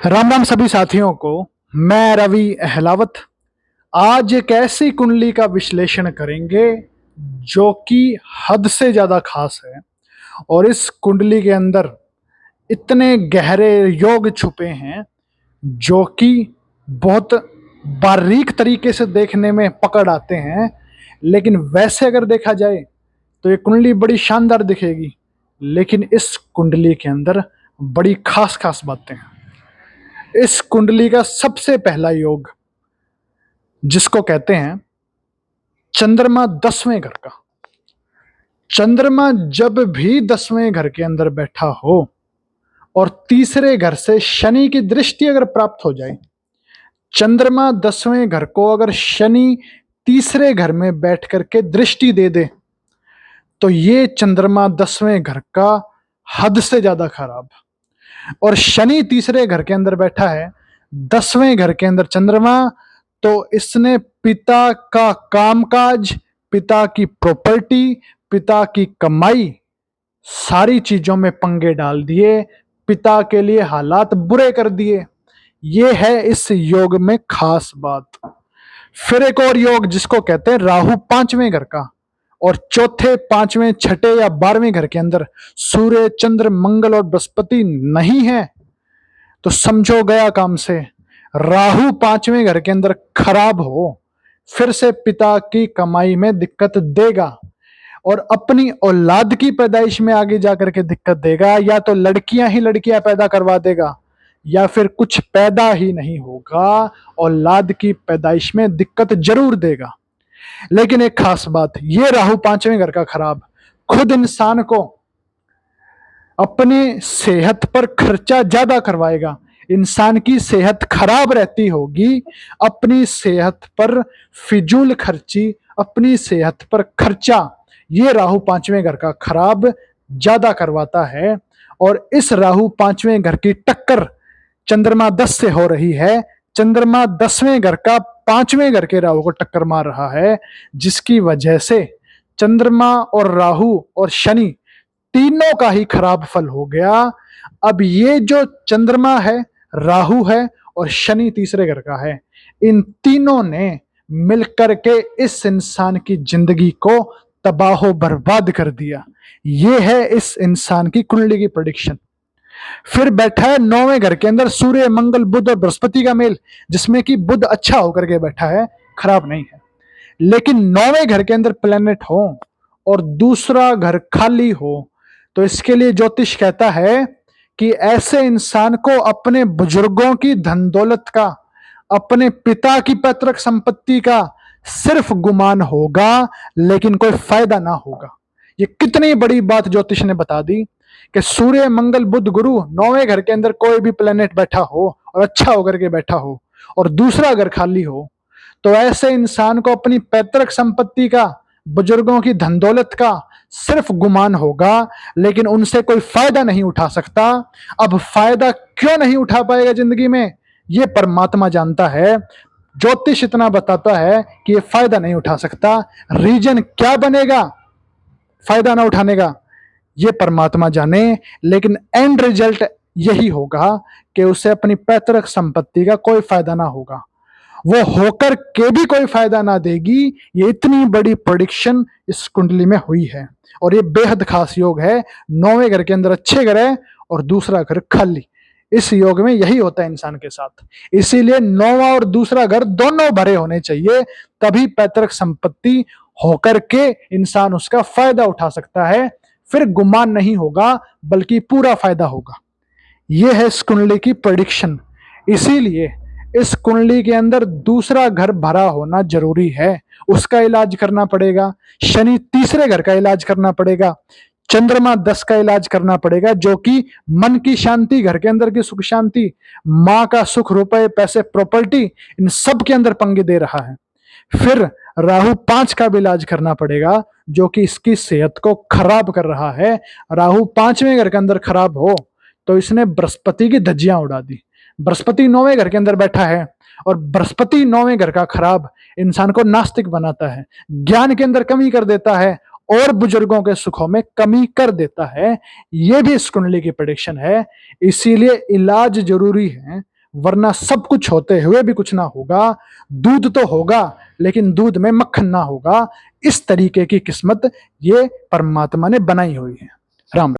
राम राम सभी साथियों को। मैं रवि अहलावत आज एक ऐसी कुंडली का विश्लेषण करेंगे जो कि हद से ज्यादा खास है। और इस कुंडली के अंदर इतने गहरे योग छुपे हैं जो कि बहुत बारीक तरीके से देखने में पकड़ आते हैं। लेकिन वैसे अगर देखा जाए तो ये कुंडली बड़ी शानदार दिखेगी, लेकिन इस कुंडली के अंदर बड़ी खास खास बातें हैं। इस कुंडली का सबसे पहला योग जिसको कहते हैं चंद्रमा 10वें घर का। चंद्रमा जब भी 10वें घर के अंदर बैठा हो और तीसरे घर से शनि की दृष्टि अगर प्राप्त हो जाए, चंद्रमा 10वें घर को अगर शनि तीसरे घर में बैठ करके दृष्टि दे दे तो ये चंद्रमा 10वें घर का हद से ज्यादा खराब। और शनि तीसरे घर के अंदर बैठा है, 10वें घर के अंदर चंद्रमा, तो इसने पिता का कामकाज, पिता की प्रॉपर्टी, पिता की कमाई, सारी चीजों में पंगे डाल दिए, पिता के लिए हालात बुरे कर दिए। ये है इस योग में खास बात। फिर एक और योग जिसको कहते हैं राहु 5वें घर का, और चौथे, पांचवें, छठे या 12वें घर के अंदर सूर्य, चंद्र, मंगल और बृहस्पति नहीं है तो समझो गया काम से। राहु 5वें घर के अंदर खराब हो, फिर से पिता की कमाई में दिक्कत देगा और अपनी औलाद की पैदाइश में आगे जाकर के दिक्कत देगा। या तो लड़कियां ही लड़कियां पैदा करवा देगा या फिर कुछ पैदा ही नहीं होगा, औलाद की पैदाइश में दिक्कत जरूर देगा। लेकिन एक खास बात, ये राहु 5वें घर का खराब खुद इंसान को अपनी सेहत पर खर्चा ज्यादा करवाएगा। इंसान की सेहत खराब रहती होगी, अपनी सेहत पर फिजूल खर्ची, अपनी सेहत पर खर्चा, ये राहु 5वें घर का खराब ज्यादा करवाता है। और इस राहु 5वें घर की टक्कर चंद्रमा 10 से हो रही है। चंद्रमा 10वें घर का 5वें घर के राहु को टक्कर मार रहा है, जिसकी वजह से चंद्रमा और राहु और शनि तीनों का ही खराब फल हो गया। अब ये जो चंद्रमा है, राहु है और शनि तीसरे घर का है, इन तीनों ने मिलकर के इस इंसान की जिंदगी को तबाह बर्बाद कर दिया। ये है इस इंसान की कुंडली की प्रेडिक्शन। फिर बैठा है 9वें घर के अंदर सूर्य, मंगल, बुध और बृहस्पति का मेल, जिसमें कि बुध अच्छा होकर के बैठा है, खराब नहीं है। लेकिन 9वें घर के अंदर प्लेनेट हो और दूसरा घर खाली हो तो इसके लिए ज्योतिष कहता है कि ऐसे इंसान को अपने बुजुर्गों की धन दौलत का, अपने पिता की पैतृक संपत्ति का सिर्फ गुमान होगा, लेकिन कोई फायदा ना होगा। ये कितनी बड़ी बात ज्योतिष ने बता दी कि सूर्य, मंगल, बुध, गुरु 9वें घर के अंदर कोई भी प्लेनेट बैठा हो और अच्छा होकर के बैठा हो और दूसरा घर खाली हो तो ऐसे इंसान को अपनी पैतृक संपत्ति का, बुजुर्गों की धन दौलत का सिर्फ गुमान होगा, लेकिन उनसे कोई फायदा नहीं उठा सकता। अब फायदा क्यों नहीं उठा पाएगा जिंदगी में, ये परमात्मा जानता है। ज्योतिष इतना बताता है कि ये फायदा नहीं उठा सकता। रीजन क्या बनेगा फायदा ना उठाने का, ये परमात्मा जाने। लेकिन एंड रिजल्ट यही होगा कि उसे अपनी पैतृक संपत्ति का कोई फायदा ना होगा, वो होकर के भी कोई फायदा ना देगी। ये इतनी बड़ी प्रेडिक्शन इस कुंडली में हुई है और ये बेहद खास योग है। 9वें घर के अंदर अच्छे घर है और दूसरा घर खाली। इस योग में यही होता है इंसान के साथ। इसीलिए 9वां और दूसरा घर दोनों भरे होने चाहिए, तभी पैतृक संपत्ति होकर के इंसान उसका फायदा उठा सकता है। फिर गुमान नहीं होगा बल्कि पूरा फायदा होगा। यह है इस कुंडली की प्रेडिक्शन। इसीलिए इस कुंडली के अंदर दूसरा घर भरा होना जरूरी है, उसका इलाज करना पड़ेगा। शनि तीसरे घर का इलाज करना पड़ेगा। चंद्रमा 10 का इलाज करना पड़ेगा, जो कि मन की शांति, घर के अंदर की सुख शांति, माँ का सुख, रुपए, पैसे, प्रॉपर्टी, इन सब के अंदर पंगे दे रहा है। फिर राहु 5 का भी इलाज करना पड़ेगा, जो कि इसकी सेहत को खराब कर रहा है। राहु 5वें घर के अंदर खराब हो तो इसने बृहस्पति की धज्जियां उड़ा दी। बृहस्पति 9वें घर के अंदर बैठा है और बृहस्पति 9वें घर का खराब इंसान को नास्तिक बनाता है, ज्ञान के अंदर कमी कर देता है और बुजुर्गों के सुखों में कमी कर देता है। ये भी इस कुंडली की प्रेडिक्शन है। इसीलिए इलाज जरूरी है, वरना सब कुछ होते हुए भी कुछ ना होगा। दूध तो होगा लेकिन दूध में मक्खन ना होगा। इस तरीके की किस्मत ये परमात्मा ने बनाई हुई है। राम।